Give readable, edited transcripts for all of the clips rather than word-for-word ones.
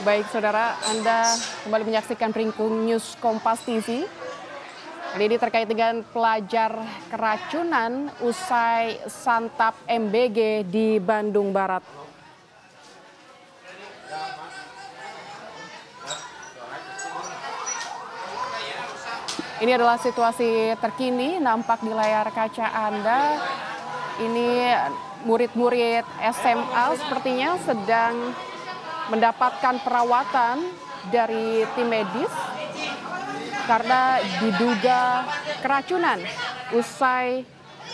Baik, saudara, Anda kembali menyaksikan Breaking News Kompas TV. Kali ini terkait dengan pelajar keracunan usai santap MBG di Bandung Barat. Ini adalah situasi terkini nampak di layar kaca Anda. Ini murid-murid SMA sepertinya sedang mendapatkan perawatan dari tim medis karena diduga keracunan usai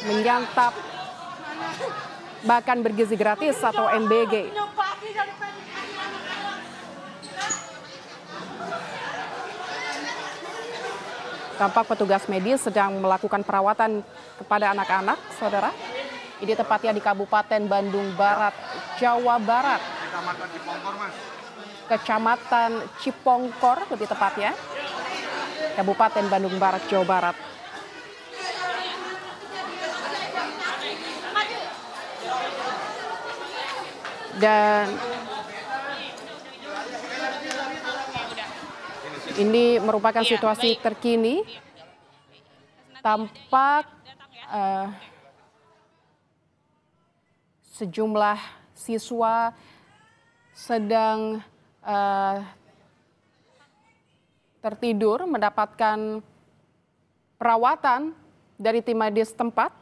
menyantap makan bergizi gratis atau MBG. Tampak petugas medis sedang melakukan perawatan kepada anak-anak, saudara. Ini tepatnya di Kabupaten Bandung Barat, Jawa Barat. Kecamatan Cipongkor lebih tepatnya. Kabupaten Bandung Barat, Jawa Barat. Dan ini merupakan situasi terkini. Tampak sejumlah siswa sedang tertidur mendapatkan perawatan dari tim medis tempat.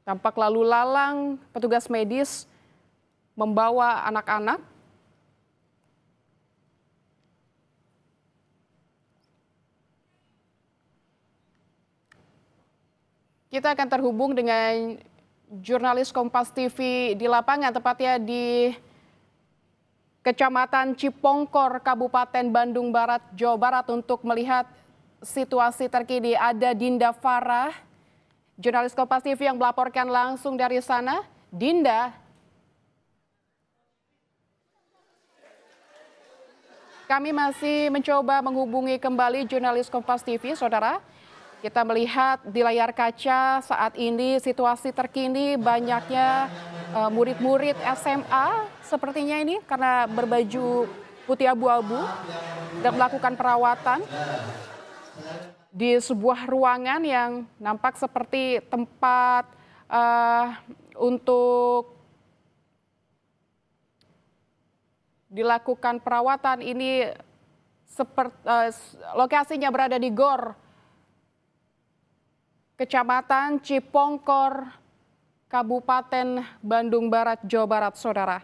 Tampak lalu lalang petugas medis membawa anak-anak. Kita akan terhubung dengan jurnalis Kompas TV di lapangan, tepatnya di Kecamatan Cipongkor, Kabupaten Bandung Barat, Jawa Barat untuk melihat situasi terkini. Ada Dinda Farah, jurnalis Kompas TV yang melaporkan langsung dari sana. Dinda, kami masih mencoba menghubungi kembali jurnalis Kompas TV, saudara. Kita melihat di layar kaca saat ini situasi terkini banyaknya murid-murid SMA sepertinya ini karena berbaju putih abu-abu dan melakukan perawatan di sebuah ruangan yang nampak seperti tempat untuk dilakukan perawatan. Ini lokasinya berada di GOR Kecamatan Cipongkor, Kabupaten Bandung Barat, Jawa Barat, saudara.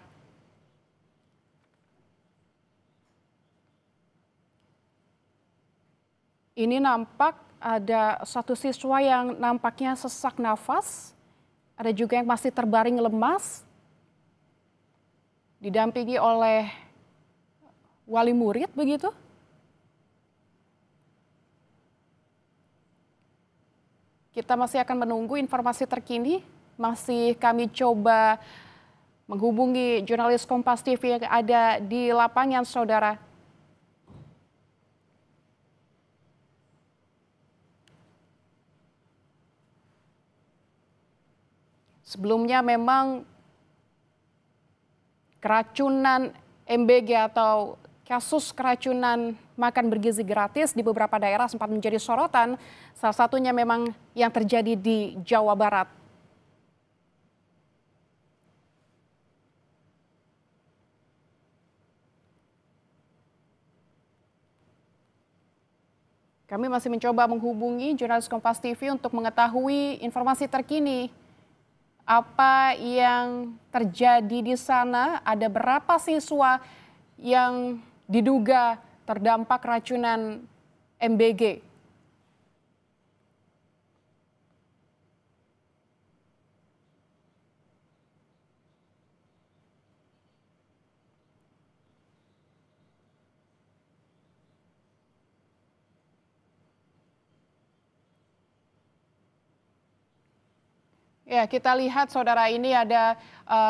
Ini nampak ada satu siswa yang nampaknya sesak nafas, ada juga yang masih terbaring lemas, didampingi oleh wali murid begitu. Kita masih akan menunggu informasi terkini, masih kami coba menghubungi jurnalis Kompas TV yang ada di lapangan, saudara. Sebelumnya memang keracunan MBG atau kasus keracunan makan bergizi gratis di beberapa daerah sempat menjadi sorotan. Salah satunya memang yang terjadi di Jawa Barat. Kami masih mencoba menghubungi jurnalis Kompas TV untuk mengetahui informasi terkini. Apa yang terjadi di sana, ada berapa siswa yang diduga terdampak keracunan MBG. Ya, kita lihat saudara ini ada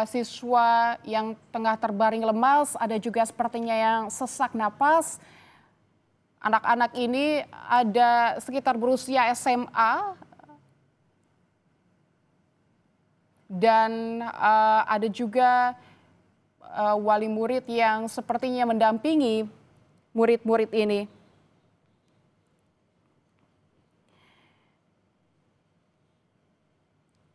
siswa yang tengah terbaring lemas, ada juga sepertinya yang sesak napas. Anak-anak ini ada sekitar berusia SMA dan ada juga wali murid yang sepertinya mendampingi murid-murid ini.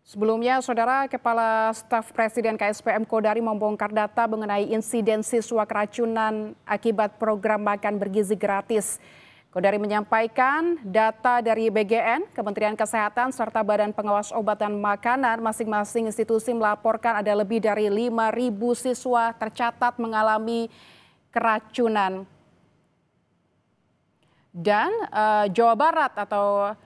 Sebelumnya, Saudara, Kepala Staf Presiden KSPM Kodari membongkar data mengenai insiden siswa keracunan akibat program makan bergizi gratis. Kodari menyampaikan data dari BGN, Kementerian Kesehatan, serta Badan Pengawas Obat dan Makanan, masing-masing institusi melaporkan ada lebih dari 5.000 siswa tercatat mengalami keracunan. Dan Jawa Barat atau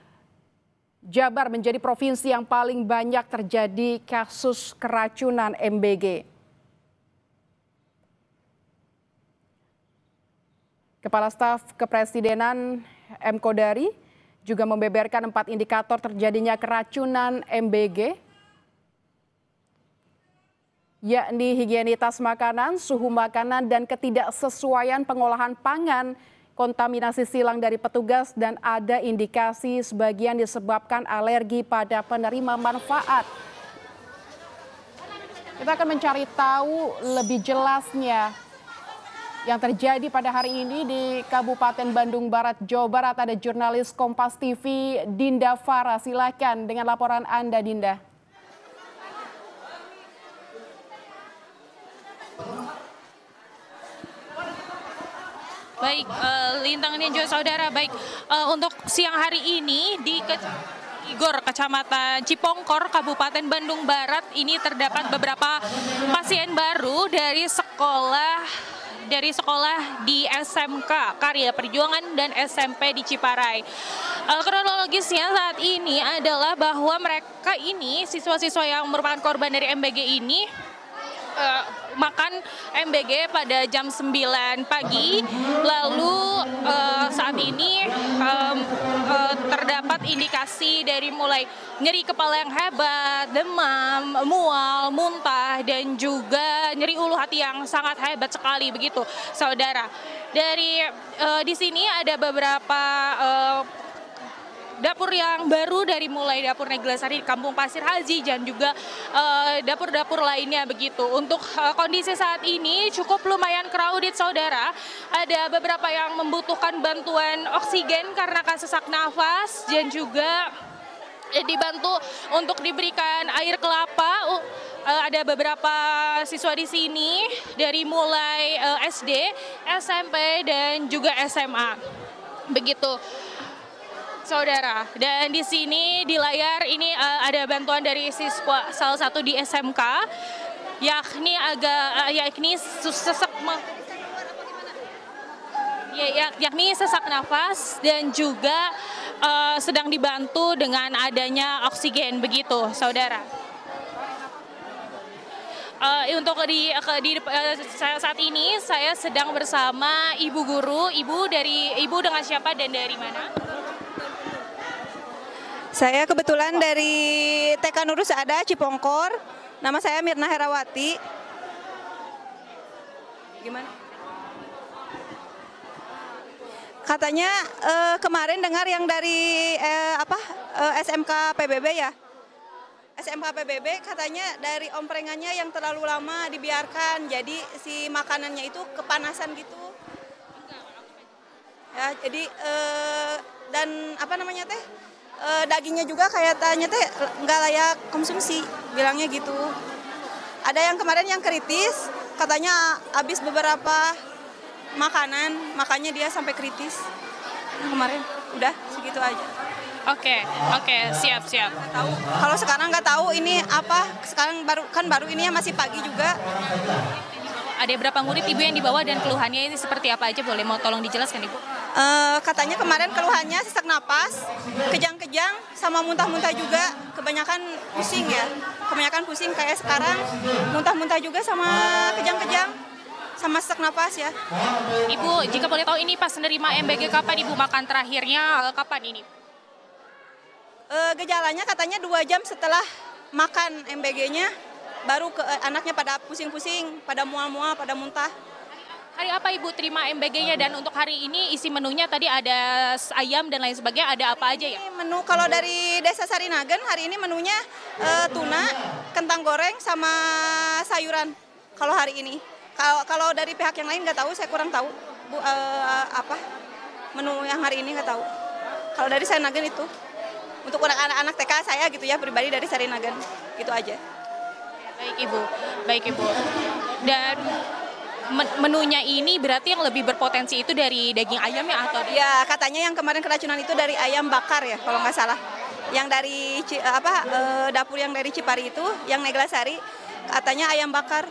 Jabar menjadi provinsi yang paling banyak terjadi kasus keracunan MBG. Kepala Staf Kepresidenan M. Kodari juga membeberkan 4 indikator terjadinya keracunan MBG, yakni higienitas makanan, suhu makanan, dan ketidaksesuaian pengolahan pangan, kontaminasi silang dari petugas, dan ada indikasi sebagian disebabkan alergi pada penerima manfaat. Kita akan mencari tahu lebih jelasnya yang terjadi pada hari ini di Kabupaten Bandung Barat, Jawa Barat. Ada jurnalis Kompas TV Dinda Farah. Silakan dengan laporan Anda, Dinda. Baik, Lintang dan juga saudara, baik untuk siang hari ini di Igor, Kecamatan Cipongkor, Kabupaten Bandung Barat, ini terdapat beberapa pasien baru dari sekolah di SMK Karya Perjuangan dan SMP di Ciparai. Kronologisnya saat ini adalah bahwa mereka ini, siswa-siswa yang merupakan korban dari MBG ini, makan MBG pada jam 9 pagi, lalu saat ini terdapat indikasi dari mulai nyeri kepala yang hebat, demam, mual, muntah, dan juga nyeri ulu hati yang sangat hebat sekali begitu, saudara. Dari di sini ada beberapa dapur yang baru, dari mulai dapur Neglasari di Kampung Pasir Haji dan juga dapur-dapur lainnya begitu. Untuk kondisi saat ini cukup lumayan crowded, saudara. Ada beberapa yang membutuhkan bantuan oksigen karena sesak nafas, dan juga dibantu untuk diberikan air kelapa. Ada beberapa siswa di sini dari mulai SD, SMP, dan juga SMA. Begitu, saudara. Dan di sini di layar ini ada bantuan dari siswa salah satu di SMK, yakni sesak nafas, dan juga sedang dibantu dengan adanya oksigen begitu, saudara. Untuk saat ini saya sedang bersama ibu guru. Ibu dengan siapa dan dari mana? Saya kebetulan dari TK Nurul Saada, Cipongkor. Nama saya Mirna Herawati. Gimana? Katanya kemarin dengar yang dari SMK PBB ya. SMK PBB katanya dari omprengannya yang terlalu lama dibiarkan, jadi si makanannya itu kepanasan gitu. Ya, jadi dan dagingnya juga kayak tanya teh nggak layak konsumsi, bilangnya gitu. Ada yang kemarin yang kritis, katanya habis beberapa makanan, makanya dia sampai kritis. Nah, kemarin udah segitu aja. Oke, siap. Tahu. Kalau sekarang nggak tahu ini apa. Sekarang baru ini ya, masih pagi juga. Ada berapa murid ibu yang dibawa dan keluhannya ini seperti apa aja? Boleh mau tolong dijelaskan, ibu? Katanya kemarin keluhannya sesak napas, kejang-kejang, sama muntah-muntah juga. Kebanyakan pusing ya. Kebanyakan pusing kayak sekarang, muntah-muntah juga sama kejang-kejang, sama sesak napas ya. Ibu, jika boleh tahu ini pas menerima MBG kapan ibu makan terakhirnya, kapan ini? Gejalanya katanya 2 jam setelah makan MBG-nya, baru anaknya pada pusing-pusing, pada mual-mual, pada muntah. Hari apa ibu terima MBG-nya, dan untuk hari ini isi menunya tadi ada ayam dan lain sebagainya, ada apa aja ya? Menu kalau dari Desa Sarinagen hari ini menunya tuna, kentang goreng, sama sayuran kalau hari ini. Kalau dari pihak yang lain nggak tahu, saya kurang tahu Bu, apa menu yang hari ini nggak tahu. Kalau dari Sarinagan itu untuk anak-anak TK saya gitu ya, pribadi dari Sarinagan gitu aja. Baik Ibu. Dan menunya ini berarti yang lebih berpotensi itu dari daging ayam ya atau? Ya katanya yang kemarin keracunan itu dari ayam bakar ya kalau nggak salah. Yang dari dapur yang dari Cipari itu, yang Neglasari, katanya ayam bakar.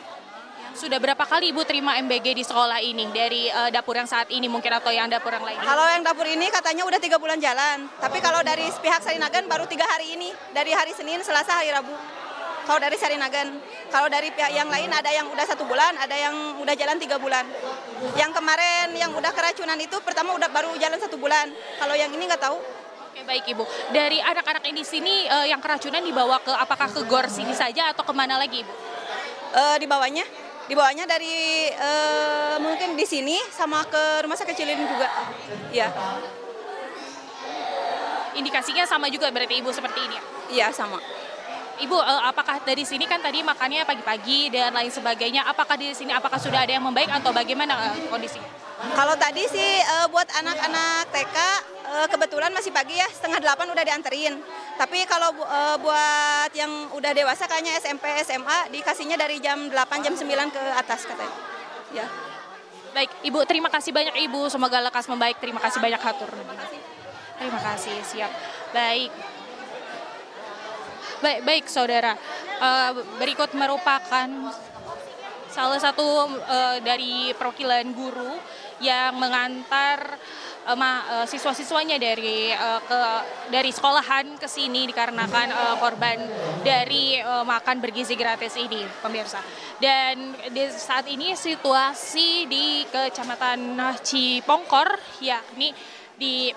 Sudah berapa kali Ibu terima MBG di sekolah ini dari dapur yang saat ini mungkin atau yang dapur yang lain? Kalau yang dapur ini katanya udah 3 bulan jalan. Tapi kalau dari pihak Sarinagan baru 3 hari ini, dari hari Senin, Selasa, hari Rabu. Kalau dari Sarinagan, kalau dari pihak yang lain ada yang udah 1 bulan, ada yang udah jalan 3 bulan. Yang kemarin yang udah keracunan itu pertama baru jalan 1 bulan. Kalau yang ini nggak tahu. Oke, baik Ibu. Dari anak-anak ini di sini yang keracunan dibawa ke apakah ke GOR sini saja atau kemana lagi Ibu? Dibawanya dari mungkin di sini sama ke rumah sakit Cililin juga. Ya. Indikasinya sama juga berarti Ibu seperti ini ya? Iya sama. Ibu, apakah dari sini kan tadi makannya pagi-pagi dan lain sebagainya, apakah di sini sudah ada yang membaik atau bagaimana kondisinya? Kalau tadi sih buat anak-anak TK kebetulan masih pagi ya, 7:30 udah dianterin. Tapi kalau buat yang udah dewasa kayaknya SMP, SMA dikasihnya dari jam 8, jam 9 ke atas katanya. Ya. Baik, Ibu, terima kasih banyak Ibu, semoga lekas membaik. Terima kasih banyak hatur. Terima kasih, siap. Baik saudara, berikut merupakan salah satu dari perwakilan guru yang mengantar siswa-siswanya dari sekolahan ke sini dikarenakan korban dari makan bergizi gratis ini, pemirsa. Dan saat ini situasi di Kecamatan Cipongkor, yakni di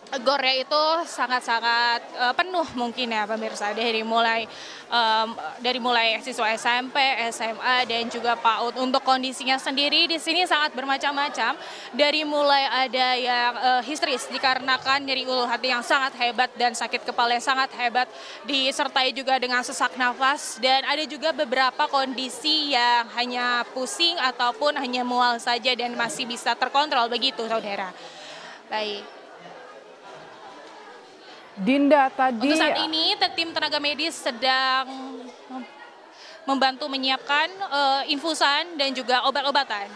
GOR-nya itu sangat-sangat penuh mungkin ya pemirsa, dari mulai siswa SMP, SMA dan juga PAUD. Untuk kondisinya sendiri di sini sangat bermacam-macam, dari mulai ada yang histeris dikarenakan nyeri ulu hati yang sangat hebat dan sakit kepala yang sangat hebat, disertai juga dengan sesak nafas, dan ada juga beberapa kondisi yang hanya pusing ataupun hanya mual saja dan masih bisa terkontrol begitu saudara. Baik. Dinda, tadi untuk saat ini tim tenaga medis sedang membantu menyiapkan infusan dan juga obat-obatan.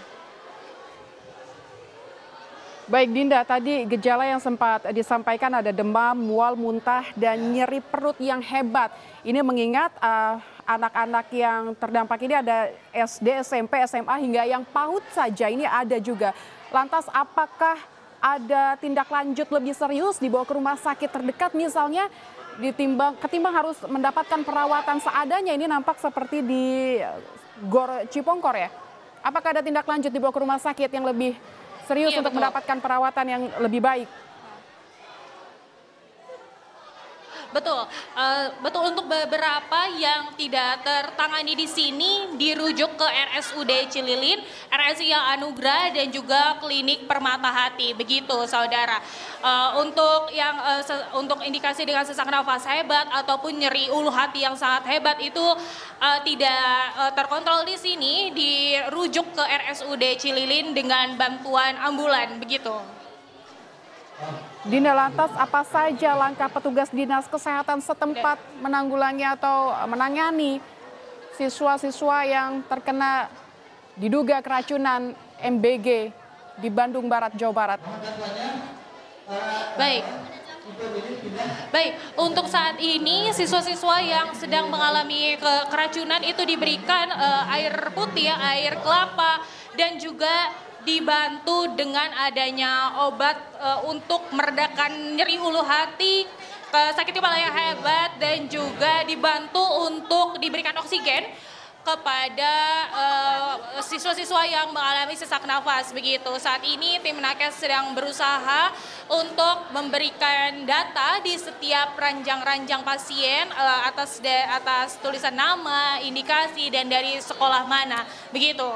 Baik Dinda, tadi gejala yang sempat disampaikan ada demam, mual, muntah, dan nyeri perut yang hebat. Ini mengingat anak-anak yang terdampak ini ada SD, SMP, SMA hingga yang PAUD saja ini ada juga. Lantas apakah ada tindak lanjut lebih serius dibawa ke rumah sakit terdekat misalnya ketimbang harus mendapatkan perawatan seadanya, ini nampak seperti di GOR Cipongkor ya? Apakah ada tindak lanjut dibawa ke rumah sakit yang lebih serius untuk mendapatkan perawatan yang lebih baik? Betul untuk beberapa yang tidak tertangani di sini dirujuk ke RSUD Cililin, RSIA Anugrah dan juga Klinik Permata Hati, begitu saudara. Untuk indikasi dengan sesak nafas hebat ataupun nyeri ulu hati yang sangat hebat itu tidak terkontrol di sini, dirujuk ke RSUD Cililin dengan bantuan ambulan, begitu. Dinda, lantas apa saja langkah petugas dinas kesehatan setempat menanggulangi atau menangani siswa-siswa yang terkena diduga keracunan MBG di Bandung Barat, Jawa Barat? Baik, untuk saat ini siswa-siswa yang sedang mengalami keracunan itu diberikan air putih, air kelapa, dan juga dibantu dengan adanya obat untuk meredakan nyeri ulu hati, sakit kepala yang hebat, dan juga dibantu untuk diberikan oksigen kepada siswa-siswa yang mengalami sesak nafas, begitu. Saat ini tim nakes sedang berusaha untuk memberikan data di setiap ranjang-ranjang pasien atas tulisan nama, indikasi, dan dari sekolah mana, begitu.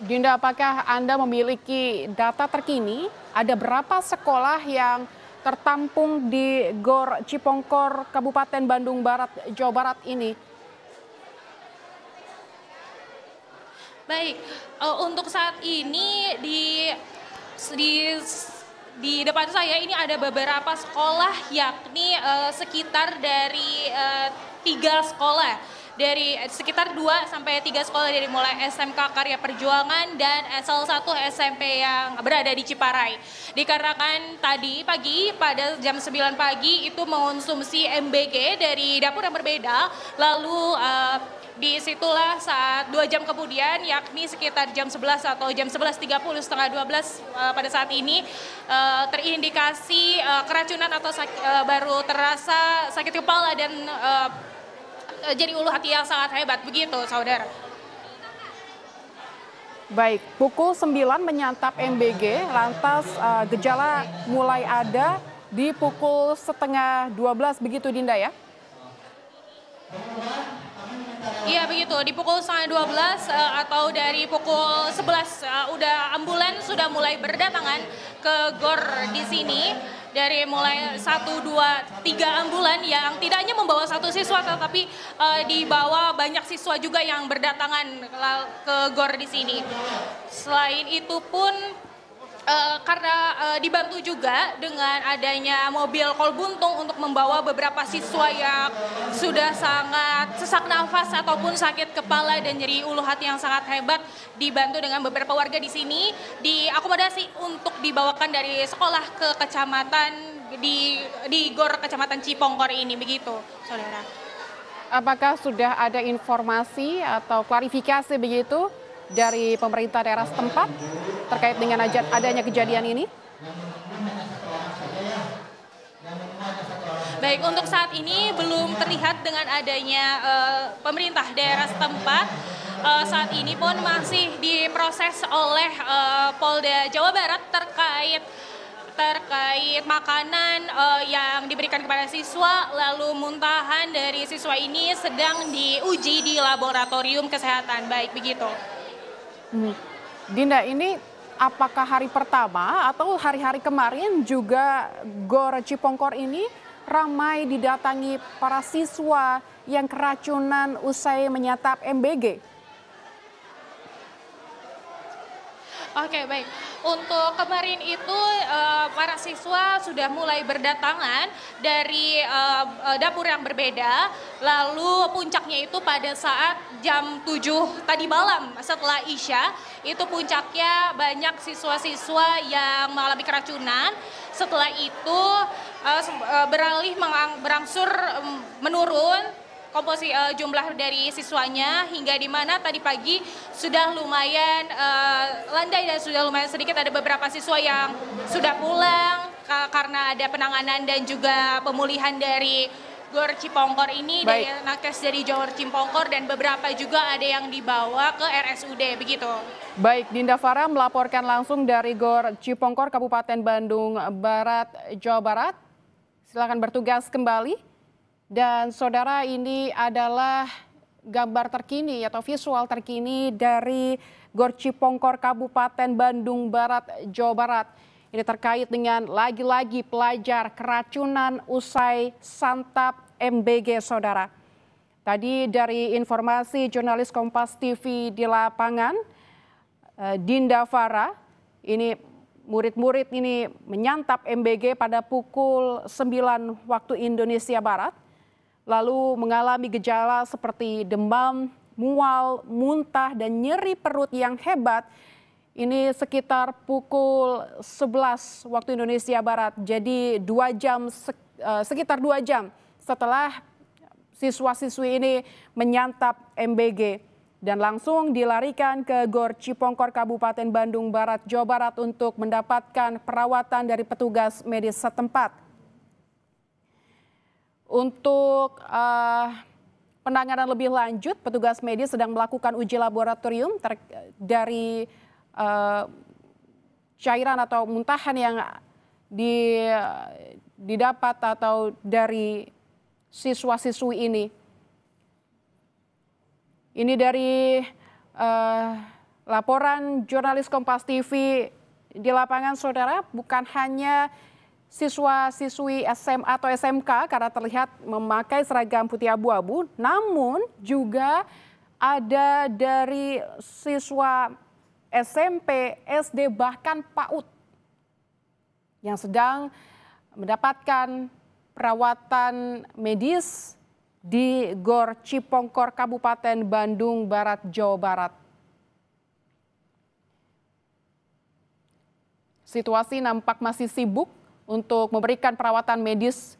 Dinda, apakah Anda memiliki data terkini? Ada berapa sekolah yang tertampung di GOR Cipongkor, Kabupaten Bandung Barat, Jawa Barat ini? Baik, untuk saat ini di di depan saya ini ada beberapa sekolah, yakni sekitar dari 3 sekolah. Dari sekitar 2 sampai 3 sekolah, dari mulai SMK Karya Perjuangan dan salah satu SMP yang berada di Ciparai. Dikarenakan tadi pagi pada jam 9 pagi itu mengonsumsi MBG dari dapur yang berbeda, lalu disitulah saat 2 jam kemudian, yakni sekitar jam 11 atau jam 11.30 setengah 12 pada saat ini terindikasi keracunan atau baru terasa sakit kepala dan jadi ulu hati yang sangat hebat, begitu saudara. Baik, pukul 9 menyantap MBG, lantas gejala mulai ada di pukul setengah 12 begitu Dinda ya? Iya begitu, di pukul setengah 12 atau dari pukul 11 udah ambulan sudah mulai berdatangan ke GOR di sini. Dari mulai 1, 2, 3 ambulan yang tidak hanya membawa 1 siswa, tetapi dibawa banyak siswa juga yang berdatangan ke GOR di sini. Selain itu pun karena dibantu juga dengan adanya mobil Kolbuntung untuk membawa beberapa siswa yang sudah sangat sesak nafas ataupun sakit kepala dan nyeri ulu hati yang sangat hebat, dibantu dengan beberapa warga di sini, diakomodasi untuk dibawakan dari sekolah ke kecamatan di GOR Kecamatan Cipongkor ini, begitu saudara. Apakah sudah ada informasi atau klarifikasi begitu dari pemerintah daerah setempat terkait dengan adanya kejadian ini? Baik, untuk saat ini belum terlihat dengan adanya pemerintah daerah setempat. Saat ini pun masih diproses oleh Polda Jawa Barat terkait makanan yang diberikan kepada siswa, lalu muntahan dari siswa ini sedang diuji di laboratorium kesehatan. Baik, begitu. Dinda, ini apakah hari pertama atau hari-hari kemarin juga GOR Cipongkor ini ramai didatangi para siswa yang keracunan usai menyantap MBG? Oke, baik. Untuk kemarin itu para siswa sudah mulai berdatangan dari dapur yang berbeda. Lalu puncaknya itu pada saat jam 7 tadi malam setelah Isya, itu puncaknya banyak siswa-siswa yang mengalami keracunan. Setelah itu berangsur menurun jumlah dari siswanya, hingga di mana tadi pagi sudah lumayan landai dan sudah lumayan sedikit ada beberapa siswa yang sudah pulang karena ada penanganan dan juga pemulihan dari GOR Cipongkor ini. Baik. Dari nakes dari GOR Cipongkor dan beberapa juga ada yang dibawa ke RSUD, begitu. Baik, Dinda Farah melaporkan langsung dari GOR Cipongkor, Kabupaten Bandung Barat, Jawa Barat. Silakan bertugas kembali. Dan saudara, ini adalah gambar terkini atau visual terkini dari GOR Cipongkor, Kabupaten Bandung Barat, Jawa Barat. Ini terkait dengan lagi-lagi pelajar keracunan usai santap MBG, saudara. Tadi dari informasi jurnalis Kompas TV di lapangan, Dinda Farah, ini murid-murid ini menyantap MBG pada pukul 9 waktu Indonesia Barat. Lalu mengalami gejala seperti demam, mual, muntah, dan nyeri perut yang hebat. Ini sekitar pukul 11 waktu Indonesia Barat. Jadi sekitar 2 jam setelah siswa-siswi ini menyantap MBG. Dan langsung dilarikan ke GOR Cipongkor, Kabupaten Bandung Barat, Jawa Barat untuk mendapatkan perawatan dari petugas medis setempat. Untuk penanganan lebih lanjut, petugas medis sedang melakukan uji laboratorium dari cairan atau muntahan yang didapat atau dari siswa-siswi ini. Ini dari laporan jurnalis Kompas TV di lapangan, saudara, bukan hanya siswa-siswi SMA atau SMK karena terlihat memakai seragam putih abu-abu, namun juga ada dari siswa SMP, SD, bahkan PAUD yang sedang mendapatkan perawatan medis di Gor Cipongkor, Kabupaten Bandung Barat, Jawa Barat. Situasi nampak masih sibuk untuk memberikan perawatan medis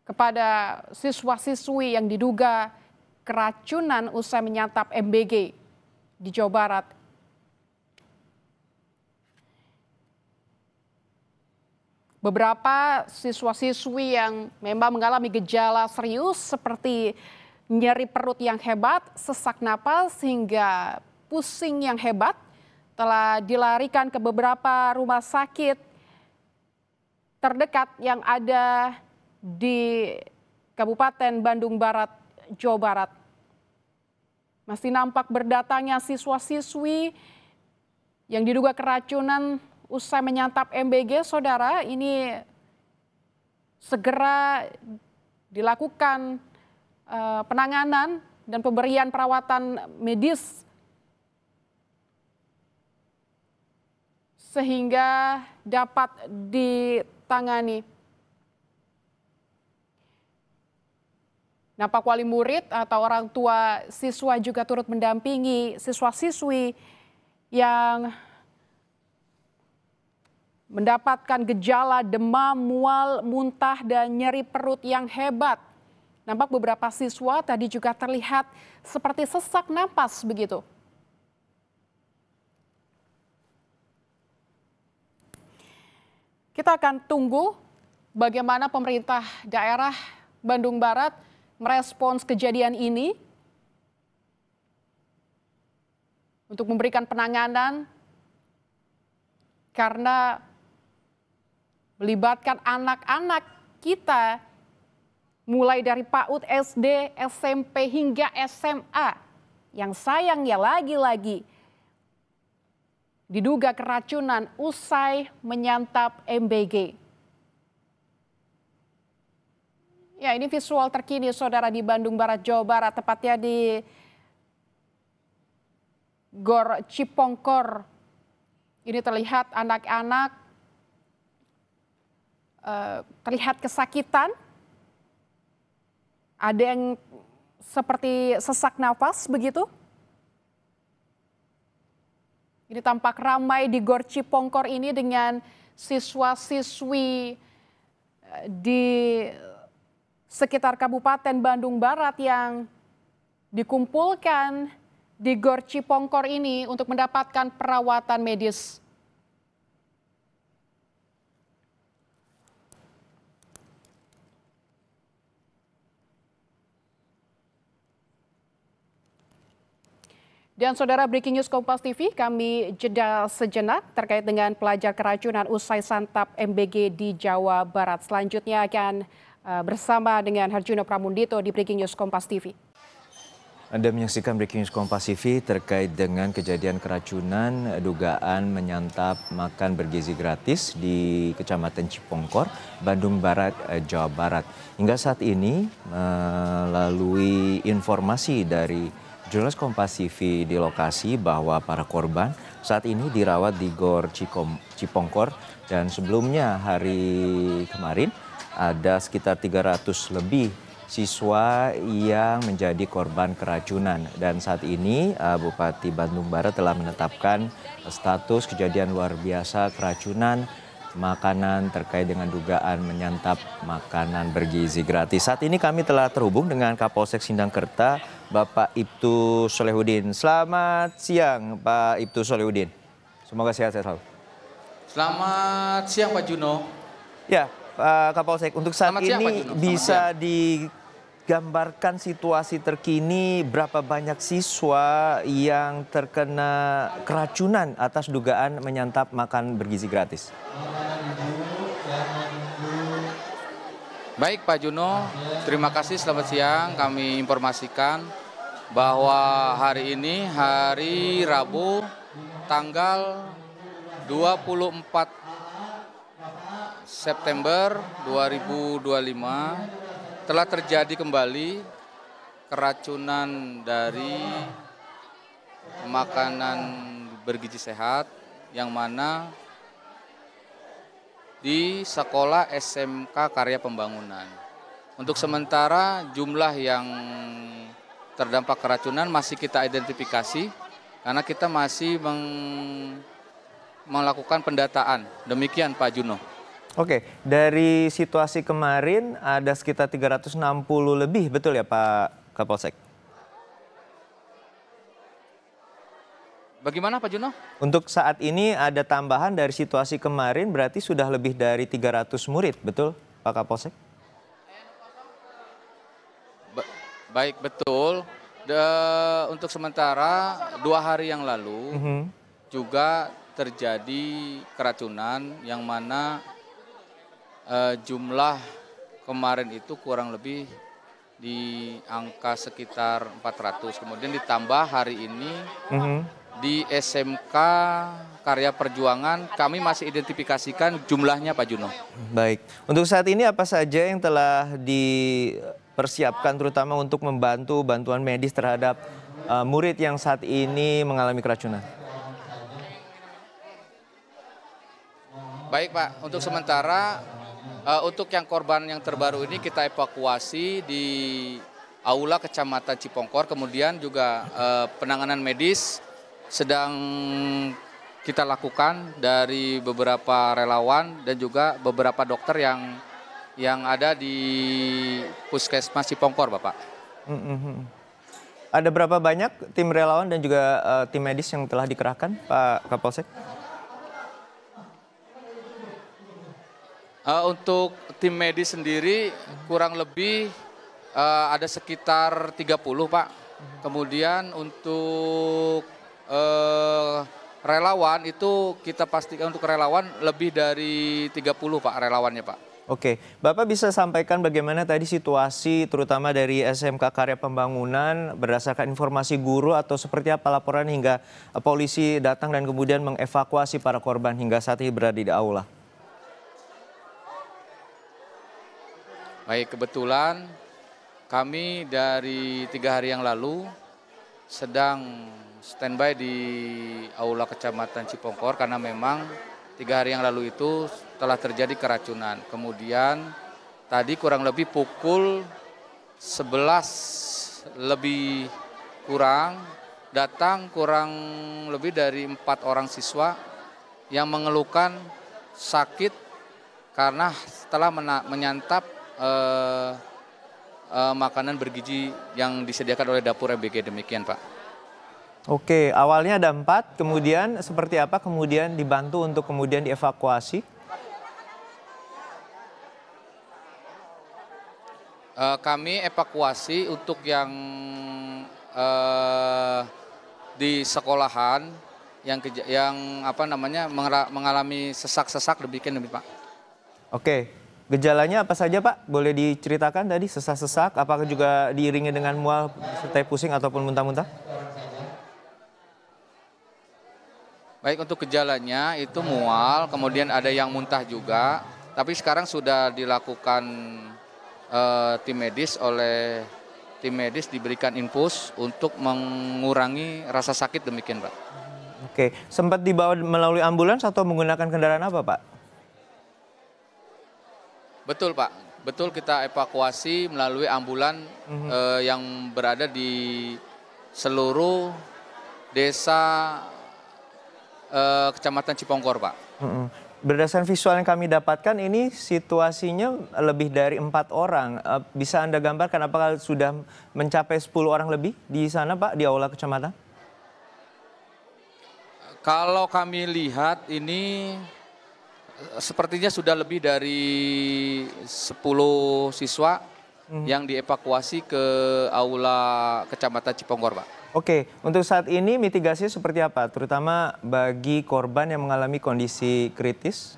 kepada siswa-siswi yang diduga keracunan usai menyantap MBG di Jawa Barat. Beberapa siswa-siswi yang memang mengalami gejala serius seperti nyeri perut yang hebat, sesak napas, hingga pusing yang hebat telah dilarikan ke beberapa rumah sakit terdekat yang ada di Kabupaten Bandung Barat, Jawa Barat. Masih nampak berdatangnya siswa-siswi yang diduga keracunan usai menyantap MBG, saudara. Ini segera dilakukan penanganan dan pemberian perawatan medis sehingga dapat ditangani. Nampak wali murid atau orang tua siswa juga turut mendampingi siswa-siswi yang mendapatkan gejala demam, mual, muntah, dan nyeri perut yang hebat. Nampak beberapa siswa tadi juga terlihat seperti sesak napas begitu. Kita akan tunggu bagaimana pemerintah daerah Bandung Barat merespons kejadian ini untuk memberikan penanganan karena melibatkan anak-anak kita mulai dari PAUD, SD, SMP hingga SMA yang sayangnya lagi-lagi diduga keracunan usai menyantap MBG. Ya, ini visual terkini saudara di Bandung Barat, Jawa Barat, tepatnya di Gor Cipongkor. Ini terlihat anak-anak terlihat kesakitan, ada yang seperti sesak nafas begitu. Ini tampak ramai di Gor Cipongkor ini dengan siswa-siswi di sekitar Kabupaten Bandung Barat yang dikumpulkan di Gor Cipongkor ini untuk mendapatkan perawatan medis. Dan saudara, breaking news Kompas TV, kami jeda sejenak terkait dengan pelajar keracunan usai santap MBG di Jawa Barat. Selanjutnya akan bersama dengan Harjuno Pramundito di breaking news Kompas TV. Anda menyaksikan breaking news Kompas TV terkait dengan kejadian keracunan dugaan menyantap makan bergizi gratis di Kecamatan Cipongkor, Bandung Barat, Jawa Barat. Hingga saat ini melalui informasi dari jurnalis Kompas TV di lokasi bahwa para korban saat ini dirawat di Gor Cipongkor dan sebelumnya hari kemarin ada sekitar 300 lebih siswa yang menjadi korban keracunan dan saat ini Bupati Bandung Barat telah menetapkan status kejadian luar biasa keracunan makanan terkait dengan dugaan menyantap makanan bergizi gratis. Saat ini kami telah terhubung dengan Kapolsek Sindangkerta, Bapak Ibtu Solehudin. Selamat siang Pak Ibtu Solehudin. Semoga sehat selalu. Selamat siang Pak Juno. Ya Pak Kapolsek, untuk saat siang, ini bisa digambarkan situasi terkini berapa banyak siswa yang terkena keracunan atas dugaan menyantap makan bergizi gratis? Baik Pak Juno, terima kasih, selamat siang. Kami informasikan bahwa hari ini hari Rabu tanggal 24 September 2025 telah terjadi kembali keracunan dari makanan bergizi sehat yang mana di sekolah SMK Karya Pembangunan. Untuk sementara jumlah yang terdampak keracunan masih kita identifikasi karena kita masih melakukan pendataan. Demikian Pak Juno. Oke, dari situasi kemarin ada sekitar 360 lebih, betul ya Pak Kapolsek? Bagaimana Pak Juno? Untuk saat ini ada tambahan dari situasi kemarin berarti sudah lebih dari 300 murid, betul Pak Kapolsek? Baik, betul. Untuk sementara 2 hari yang lalu juga terjadi keracunan yang mana jumlah kemarin itu kurang lebih di angka sekitar 400. Kemudian ditambah hari ini di SMK Karya Perjuangan kami masih identifikasikan jumlahnya Pak Juno. Baik, untuk saat ini apa saja yang telah dipersiapkan terutama untuk membantu bantuan medis terhadap murid yang saat ini mengalami keracunan? Baik Pak, untuk sementara untuk yang korban yang terbaru ini kita evakuasi di Aula Kecamatan Cipongkor, kemudian juga penanganan medis sedang kita lakukan dari beberapa relawan dan juga beberapa dokter yang ada di Puskesmas Cipongkor, Bapak. Ada berapa banyak tim relawan dan juga tim medis yang telah dikerahkan, Pak Kapolsek? Untuk tim medis sendiri kurang lebih ada sekitar 30, Pak. Kemudian untuk relawan itu kita pastikan untuk relawan lebih dari 30 Pak relawannya Pak. Oke, Bapak bisa sampaikan bagaimana tadi situasi terutama dari SMK Karya Pembangunan berdasarkan informasi guru atau seperti apa laporan hingga polisi datang dan kemudian mengevakuasi para korban hingga saat ini berada di aula? Baik, kebetulan kami dari 3 hari yang lalu sedang standby di Aula Kecamatan Cipongkor karena memang 3 hari yang lalu itu telah terjadi keracunan. Kemudian tadi kurang lebih pukul 11 lebih kurang datang kurang lebih dari 4 orang siswa yang mengeluhkan sakit karena setelah menyantap makanan bergizi yang disediakan oleh dapur MBG. Demikian Pak. Oke, awalnya ada 4, kemudian seperti apa kemudian dibantu untuk kemudian dievakuasi? Kami evakuasi untuk yang di sekolahan yang mengalami sesak-sesak demikian Pak. Oke, gejalanya apa saja Pak? Boleh diceritakan tadi sesak-sesak, apakah juga diiringi dengan mual serta pusing ataupun muntah-muntah? Baik, untuk gejalanya itu mual, kemudian ada yang muntah juga. Tapi sekarang sudah dilakukan tim medis diberikan infus untuk mengurangi rasa sakit demikian Pak. Oke, sempat dibawa melalui ambulans atau menggunakan kendaraan apa Pak? Betul Pak, betul kita evakuasi melalui ambulan yang berada di seluruh desa Kecamatan Cipongkor, Pak. Berdasarkan visual yang kami dapatkan ini situasinya lebih dari 4 orang. Bisa Anda gambarkan apakah sudah mencapai 10 orang lebih di sana Pak, di Aula Kecamatan? Kalau kami lihat ini sepertinya sudah lebih dari 10 siswa yang dievakuasi ke Aula Kecamatan Cipongkor, Pak. Oke, untuk saat ini mitigasi seperti apa? Terutama bagi korban yang mengalami kondisi kritis?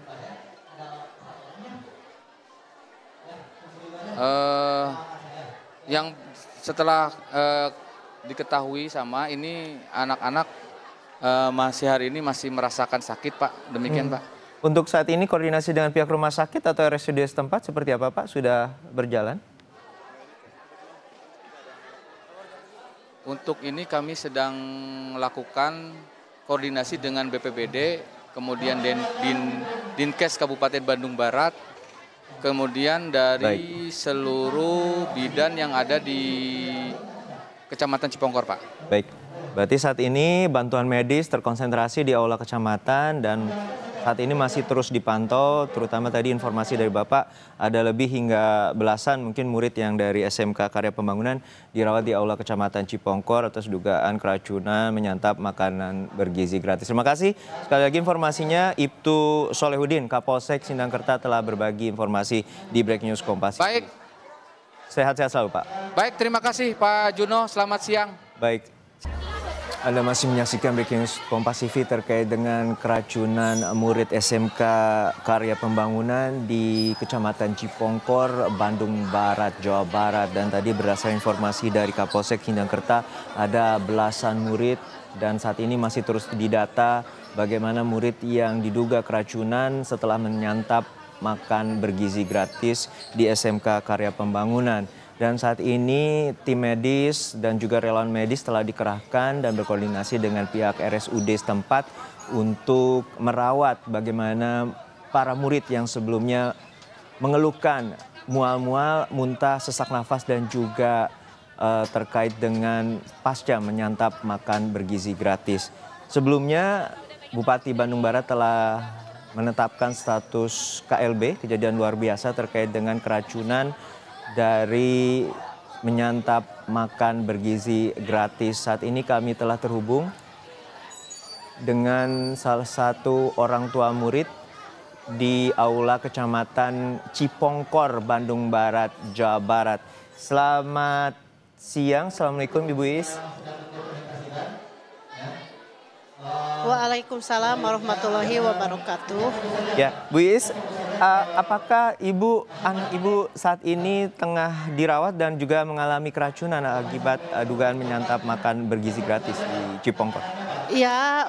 Yang setelah diketahui sama ini anak-anak masih hari ini masih merasakan sakit Pak, demikian Pak. Untuk saat ini koordinasi dengan pihak rumah sakit atau RSUD setempat seperti apa Pak? Sudah berjalan? Untuk ini kami sedang melakukan koordinasi dengan BPBD, kemudian Dinkes Kabupaten Bandung Barat, kemudian dari seluruh bidan yang ada di Kecamatan Cipongkor, Pak. Baik, berarti saat ini bantuan medis terkonsentrasi di aula kecamatan dan saat ini masih terus dipantau, terutama tadi informasi dari Bapak ada lebih hingga belasan mungkin murid yang dari SMK Karya Pembangunan dirawat di aula kecamatan Cipongkor atas dugaan keracunan menyantap makanan bergizi gratis. Terima kasih sekali lagi informasinya. Ibtu Solehudin, Kapolsek Sindangkerta telah berbagi informasi di Breaking News Kompas. Baik. Sehat-sehat selalu, Pak. Baik, terima kasih Pak Juno. Selamat siang. Baik. Anda masih menyaksikan Breaking News Kompas TV terkait dengan keracunan murid SMK Karya Pembangunan di Kecamatan Cipongkor, Bandung Barat, Jawa Barat. Dan tadi berdasarkan informasi dari Kapolsek Sindangkerta ada belasan murid dan saat ini masih terus didata bagaimana murid yang diduga keracunan setelah menyantap makan bergizi gratis di SMK Karya Pembangunan. Dan saat ini tim medis dan juga relawan medis telah dikerahkan dan berkoordinasi dengan pihak RSUD setempat untuk merawat bagaimana para murid yang sebelumnya mengeluhkan mual-mual, muntah, sesak nafas dan juga terkait dengan pasca menyantap makan bergizi gratis. Sebelumnya Bupati Bandung Barat telah menetapkan status KLB, kejadian luar biasa terkait dengan keracunan dari menyantap makan bergizi gratis. Saat ini kami telah terhubung dengan salah satu orang tua murid di aula Kecamatan Cipongkor, Bandung Barat, Jawa Barat. Selamat siang, Assalamualaikum Ibu Is. Waalaikumsalam warahmatullahi wabarakatuh. Ya, Bu Is, apakah anak ibu saat ini tengah dirawat dan juga mengalami keracunan akibat dugaan menyantap makan bergizi gratis di Cipongkor? Ya,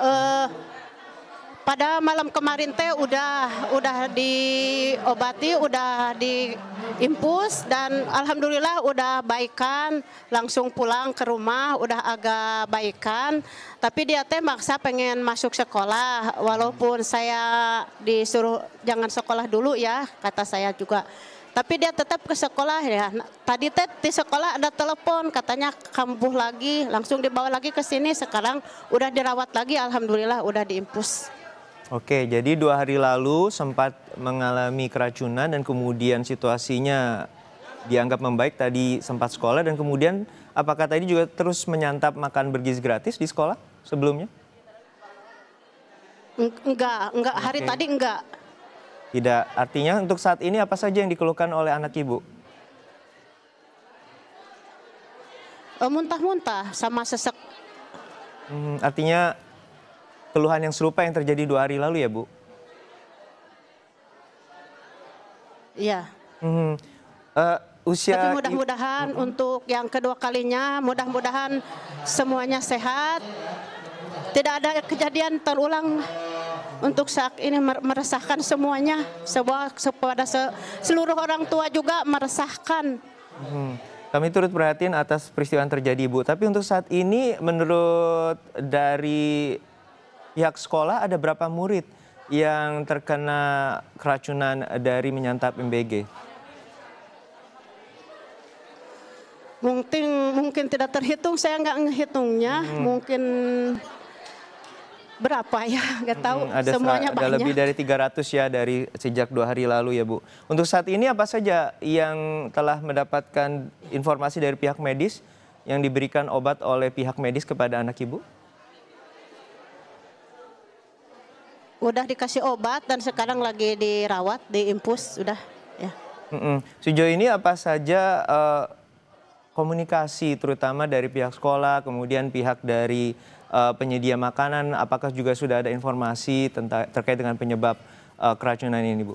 pada malam kemarin teh udah diobati, udah diimpus dan alhamdulillah udah baikan, langsung pulang ke rumah udah agak baikan. Tapi dia teh maksa pengen masuk sekolah, walaupun saya disuruh jangan sekolah dulu ya, kata saya juga. Tapi dia tetap ke sekolah ya. Tadi teh di sekolah ada telepon katanya kambuh lagi, langsung dibawa lagi ke sini. Sekarang udah dirawat lagi, alhamdulillah udah diimpus. Oke, jadi 2 hari lalu sempat mengalami keracunan dan kemudian situasinya dianggap membaik, tadi sempat sekolah dan kemudian apakah tadi juga terus menyantap makan bergizi gratis di sekolah sebelumnya? Enggak, hari tadi enggak. Tidak, artinya untuk saat ini apa saja yang dikeluhkan oleh anak ibu? Muntah-muntah sama sesek. Artinya keluhan yang serupa yang terjadi 2 hari lalu ya, Bu? Iya. Usia. Tapi mudah-mudahan untuk yang kedua kalinya, mudah-mudahan semuanya sehat. Tidak ada kejadian terulang untuk saat ini meresahkan semuanya. Kepada seluruh orang tua juga meresahkan. Kami turut perhatian atas peristiwa yang terjadi, Bu. Tapi untuk saat ini menurut dari pihak sekolah ada berapa murid yang terkena keracunan dari menyantap MBG? Mungkin tidak terhitung, saya nggak ngehitungnya. Mungkin berapa ya, nggak tahu. Semuanya ada banyak. Lebih dari 300 ya dari sejak 2 hari lalu ya, Bu. Untuk saat ini apa saja yang telah mendapatkan informasi dari pihak medis yang diberikan obat oleh pihak medis kepada anak ibu? Udah dikasih obat dan sekarang lagi dirawat, diimpus, udah ya. Sejauh ini apa saja komunikasi terutama dari pihak sekolah, kemudian pihak dari penyedia makanan, apakah juga sudah ada informasi terkait dengan penyebab keracunan ini, Bu?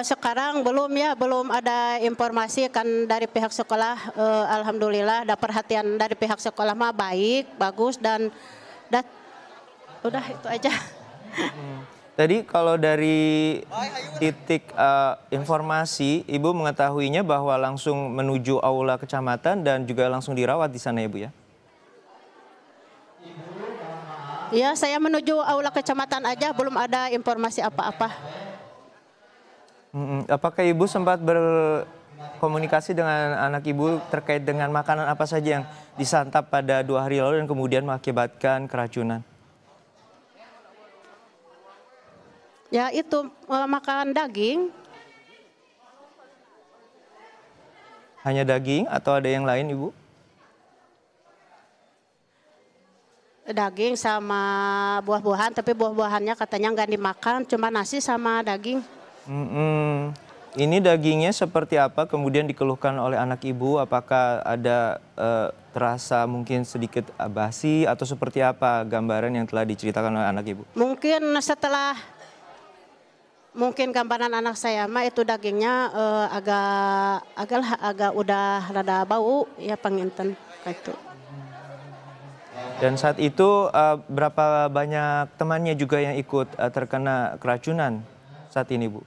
Sekarang belum ada informasi kan dari pihak sekolah. Alhamdulillah ada perhatian dari pihak sekolah mah baik, bagus dan udah itu aja. Tadi kalau dari titik informasi, Ibu mengetahuinya bahwa langsung menuju aula kecamatan dan juga langsung dirawat di sana ya Bu ya? Ya, saya menuju aula kecamatan aja, belum ada informasi apa-apa. Apakah Ibu sempat berkomunikasi dengan anak Ibu terkait dengan makanan apa saja yang disantap pada 2 hari lalu dan kemudian mengakibatkan keracunan? Ya itu makan daging. Hanya daging atau ada yang lain Ibu? Daging sama buah-buahan, tapi buah-buahannya katanya nggak dimakan, cuma nasi sama daging. Ini dagingnya seperti apa kemudian dikeluhkan oleh anak Ibu? Apakah ada terasa mungkin sedikit basi atau seperti apa gambaran yang telah diceritakan oleh anak Ibu? Mungkin gambaran anak saya mah itu dagingnya agak udah rada bau ya penginten kayak itu. Dan saat itu berapa banyak temannya juga yang ikut terkena keracunan saat ini Bu?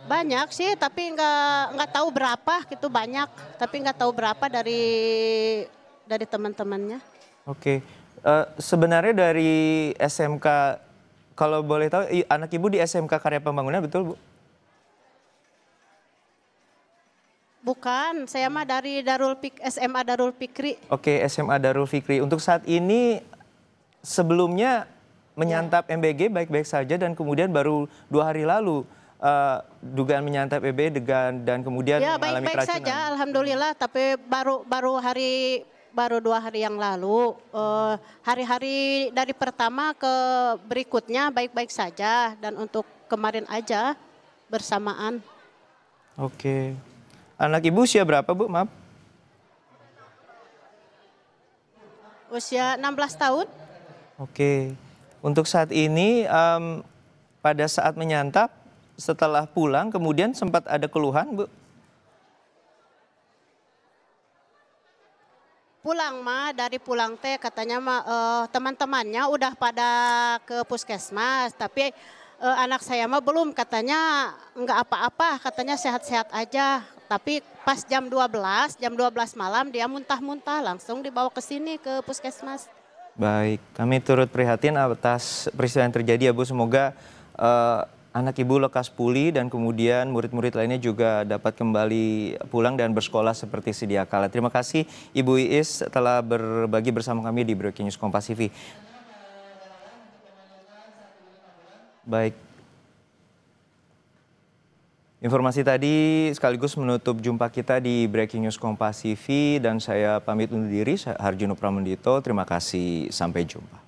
Banyak sih, tapi nggak tahu berapa gitu, banyak, tapi nggak tahu berapa dari teman-temannya. Oke, sebenarnya dari SMK, kalau boleh tahu anak Ibu di SMK Karya Pembangunan betul Bu? Bukan, saya mah dari SMA Darul Fikri. Oke, SMA Darul Fikri. Untuk saat ini sebelumnya menyantap MBG baik-baik saja dan kemudian baru 2 hari lalu dugaan menyantap MBG dan kemudian Ya mengalami baik-baik keracunan. saja, alhamdulillah. Tapi baru 2 hari yang lalu, hari-hari dari pertama ke berikutnya baik-baik saja dan untuk kemarin aja bersamaan. Oke. Anak Ibu usia berapa Bu? Maaf. Usia 16 tahun. Oke. Untuk saat ini pada saat menyantap setelah pulang kemudian sempat ada keluhan Bu? Pulang mah, dari pulang teh katanya mah teman-temannya udah pada ke puskesmas, tapi anak saya mah belum, katanya nggak apa-apa, katanya sehat-sehat aja. Tapi pas jam 12 malam dia muntah-muntah, langsung dibawa ke sini ke puskesmas. Baik, kami turut prihatin atas peristiwa yang terjadi ya Bu. Semoga anak Ibu lekas pulih dan kemudian murid-murid lainnya juga dapat kembali pulang dan bersekolah seperti sedia kala. Terima kasih Ibu Iis telah berbagi bersama kami di Breaking News Kompas TV. Baik. Informasi tadi sekaligus menutup jumpa kita di Breaking News Kompas TV dan saya pamit undur diri, Harjuno Pramendito. Terima kasih, sampai jumpa.